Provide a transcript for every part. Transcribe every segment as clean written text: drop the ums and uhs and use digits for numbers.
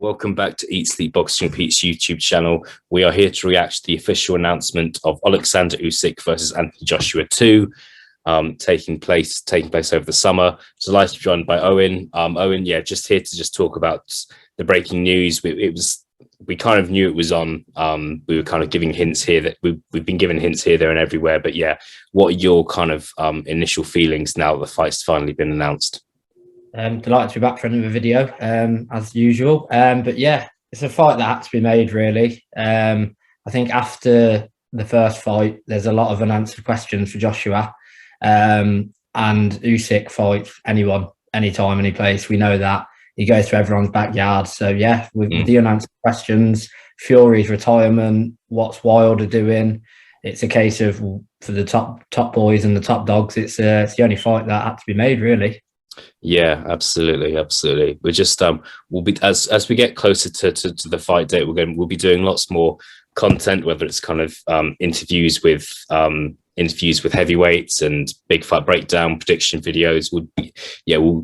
Welcome back to Eat Sleep Boxing Pete's YouTube channel. We are here to react to the official announcement of Alexander Usyk versus Anthony Joshua 2, taking place over the summer. Delighted to be joined by Owen. Owen, just here to talk about the breaking news. We kind of knew it was on. We were kind of giving hints here that we've been given hints here, there, and everywhere. But what are your kind of initial feelings now that the fight's finally been announced? Delighted to be back for another video, as usual. But yeah, it's a fight that had to be made, really. I think after the first fight, there's a lot of unanswered questions for Joshua. And Usyk fights anyone, anytime, any place. We know that. He goes to everyone's backyard. So yeah, with the unanswered questions, Fury's retirement, what's Wilder doing? It's a case of, for the top boys and the top dogs, it's the only fight that had to be made, really. Yeah, absolutely. We're just we'll be as we get closer to the fight date, we'll be doing lots more content, whether it's kind of interviews with heavyweights and big fight breakdown prediction videos. We've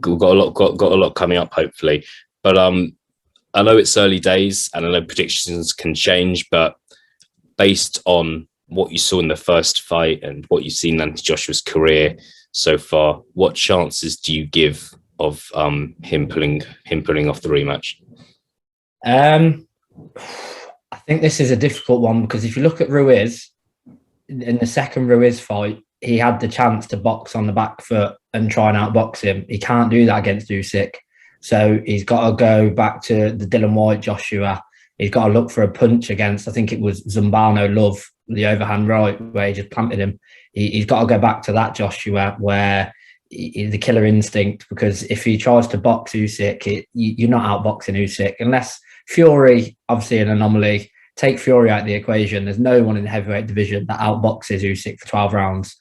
got a lot coming up, hopefully. But I know it's early days and I know predictions can change, but based on what you saw in the first fight and what you've seen in Anthony Joshua's career so far, what chances do you give of him pulling off the rematch? I think this is a difficult one, because if you look at Ruiz, in the second Ruiz fight, he had the chance to box on the back foot and try and outbox him. He can't do that against Usyk. So he's got to go back to the Dylan White Joshua. He's got to look for a punch against, I think it was Zumbano Love, the overhand right, where he just planted him. He's got to go back to that Joshua, where the killer instinct, because if he tries to box Usyk, you're not outboxing Usyk. Unless Fury, obviously an anomaly, take Fury out of the equation. There's no one in the heavyweight division that outboxes Usyk for 12 rounds.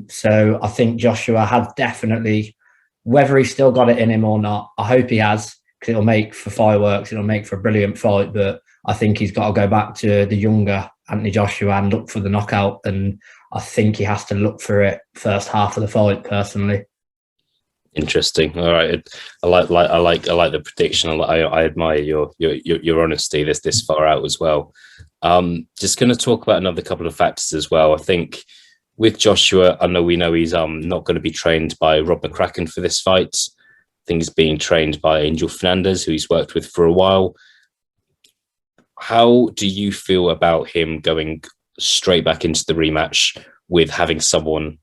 So I think Joshua has definitely, whether he's still got it in him or not, I hope he has, because it'll make for fireworks, it'll make for a brilliant fight. But I think he's got to go back to the younger Anthony Joshua and look for the knockout. And I think he has to look for it first half of the fight, personally. Interesting. All right, I like the prediction. I admire your honesty this far out as well. Just going to talk about another couple of factors as well. I think with Joshua, we know he's not going to be trained by Rob McCracken for this fight. I think he's being trained by Angel Fernandez, who he's worked with for a while. How do you feel about him going straight back into the rematch with having someone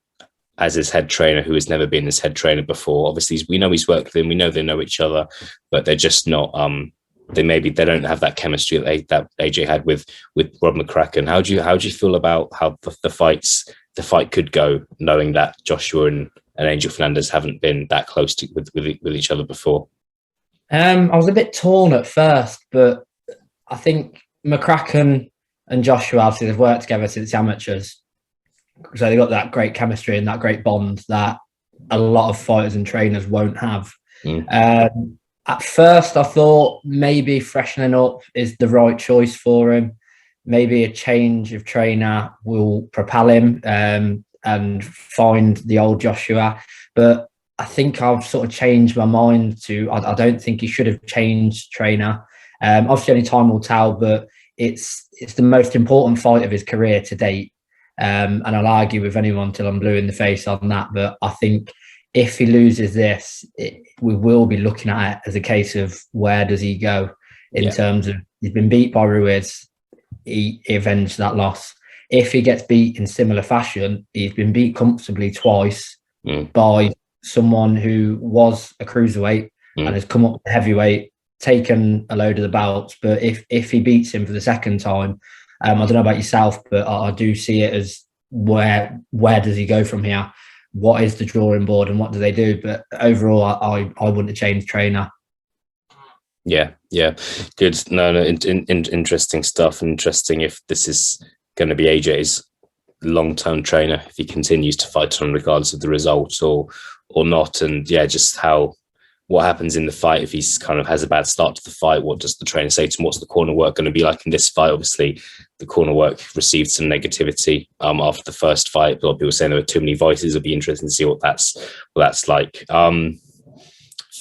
as his head trainer who has never been his head trainer before? Obviously, we know he's worked with him, we know they know each other, but they're just not they don't have that chemistry that AJ had with Rob McCracken. How do you feel about how the fight could go, knowing that Joshua and Angel Fernandez haven't been that close with each other before? I was a bit torn at first, but I think McCracken and Joshua, obviously, they've worked together since the amateurs. So they've got that great chemistry and that great bond that a lot of fighters and trainers won't have. At first, I thought maybe freshening up is the right choice for him. Maybe a change of trainer will propel him and find the old Joshua. But I think I've sort of changed my mind to, I don't think he should have changed trainer. Obviously, only time will tell, but it's the most important fight of his career to date. And I'll argue with anyone till I'm blue in the face on that. But I think if he loses this, we will be looking at it as a case of where does he go in terms of, he's been beat by Ruiz, he avenged that loss. If he gets beat in similar fashion, he's been beat comfortably twice by someone who was a cruiserweight and has come up to heavyweight, taken a load of the belts. But if he beats him for the second time, I don't know about yourself, but I do see it as where does he go from here? What is the drawing board and what do they do? But overall, I wouldn't have changed trainer. Yeah, good. No, interesting stuff. Interesting if this is going to be AJ's long-term trainer, if he continues to fight on regardless of the results or not. And just what happens in the fight if he's kind of has a bad start to the fight. What does the trainer say to him? What's the corner work going to be like in this fight? Obviously, the corner work received some negativity after the first fight. A lot of people saying there were too many voices. It'll be interesting to see what that's like.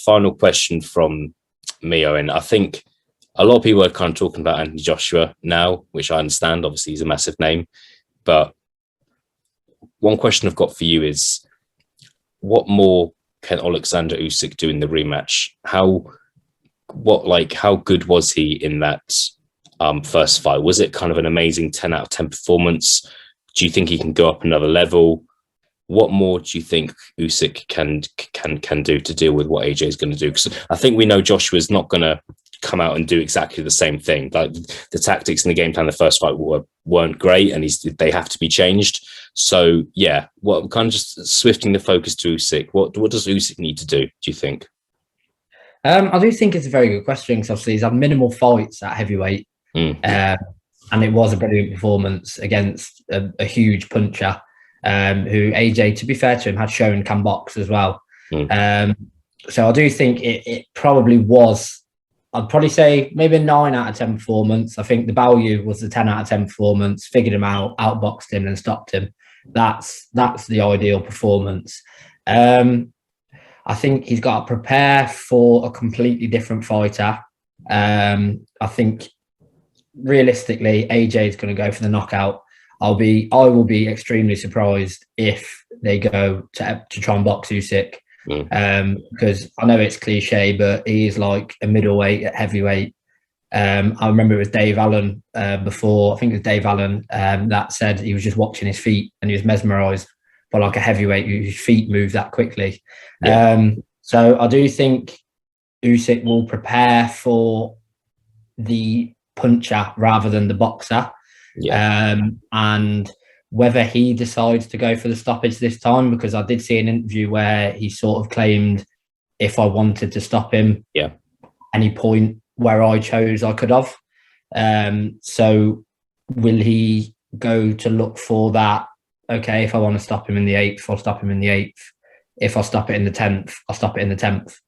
Final question from me, Owen. I think A lot of people are kind of talking about Anthony Joshua now, which I understand. Obviously, he's a massive name. But one question I've got for you is, what more can Alexander Usyk do in the rematch? How good was he in that first fight? Was it kind of an amazing 10 out of 10 performance? Do you think he can go up another level? What more do you think Usyk can do to deal with what AJ is going to do? Because I think we know Joshua's not going to come out and do exactly the same thing. Like, the tactics and the game plan the first fight weren't great, and they have to be changed. So yeah, what kind of just swifting the focus to Usyk? What does Usyk need to do you think? I do think it's a very good question because obviously he's had minimal fights at heavyweight, and it was a brilliant performance against a huge puncher, who AJ, to be fair to him, had shown can box as well. So I do think it probably was. I'd probably say maybe a 9 out of 10 performance. I think the value was the 10 out of 10 performance. Figured him out, outboxed him, and stopped him. That's the ideal performance. I think he's got to prepare for a completely different fighter. I think realistically, AJ is going to go for the knockout. I will be extremely surprised if they go to try and box Usyk. Because I know it's cliche, but he is like a middleweight at heavyweight. I remember it was Dave Allen before. I think it was Dave Allen that said he was just watching his feet and he was mesmerised by like a heavyweight whose feet move that quickly. So I do think Usyk will prepare for the puncher rather than the boxer. And whether he decides to go for the stoppage this time, because I did see an interview where he sort of claimed if I wanted to stop him, any point where I chose, I could have. So will he go to look for that? Okay, if I want to stop him in the 8th, I'll stop him in the 8th. If I stop it in the 10th, I'll stop it in the 10th.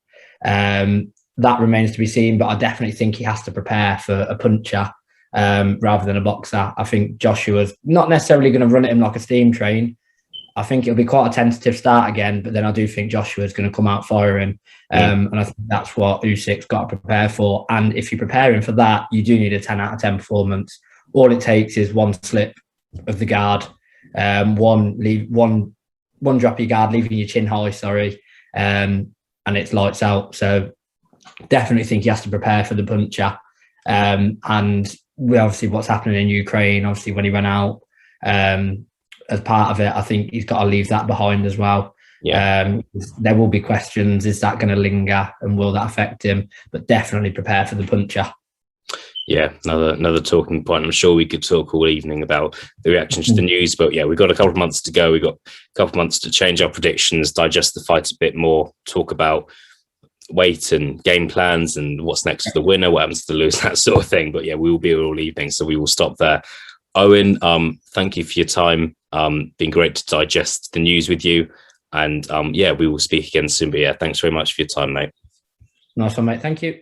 That remains to be seen, but I definitely think he has to prepare for a puncher rather than a boxer. I think Joshua's not necessarily going to run at him like a steam train. I think it'll be quite a tentative start again, but then I do think Joshua's going to come out firing. And I think that's what Usyk's got to prepare for. And if you're preparing for that, you do need a 10 out of 10 performance. All it takes is one slip of the guard, one drop your guard, leaving your chin high, and it's lights out. So definitely think he has to prepare for the puncher. And we obviously what's happening in Ukraine, obviously when he went out, as part of it, I think he's got to leave that behind as well. There will be questions, is that going to linger and will that affect him? But definitely prepare for the puncher. Yeah, another talking point. I'm sure we could talk all evening about the reaction to the news, but yeah, we've got a couple of months to go. We've got a couple of months to change our predictions, digest the fight a bit more, talk about weight and game plans and what's next for the winner, what happens to the loser, that sort of thing. But yeah, we will be here all evening, so we will stop there. Owen, thank you for your time. Been great to digest the news with you. And yeah, we will speak again soon. But yeah, thanks very much for your time, mate. Nice one, mate. Thank you.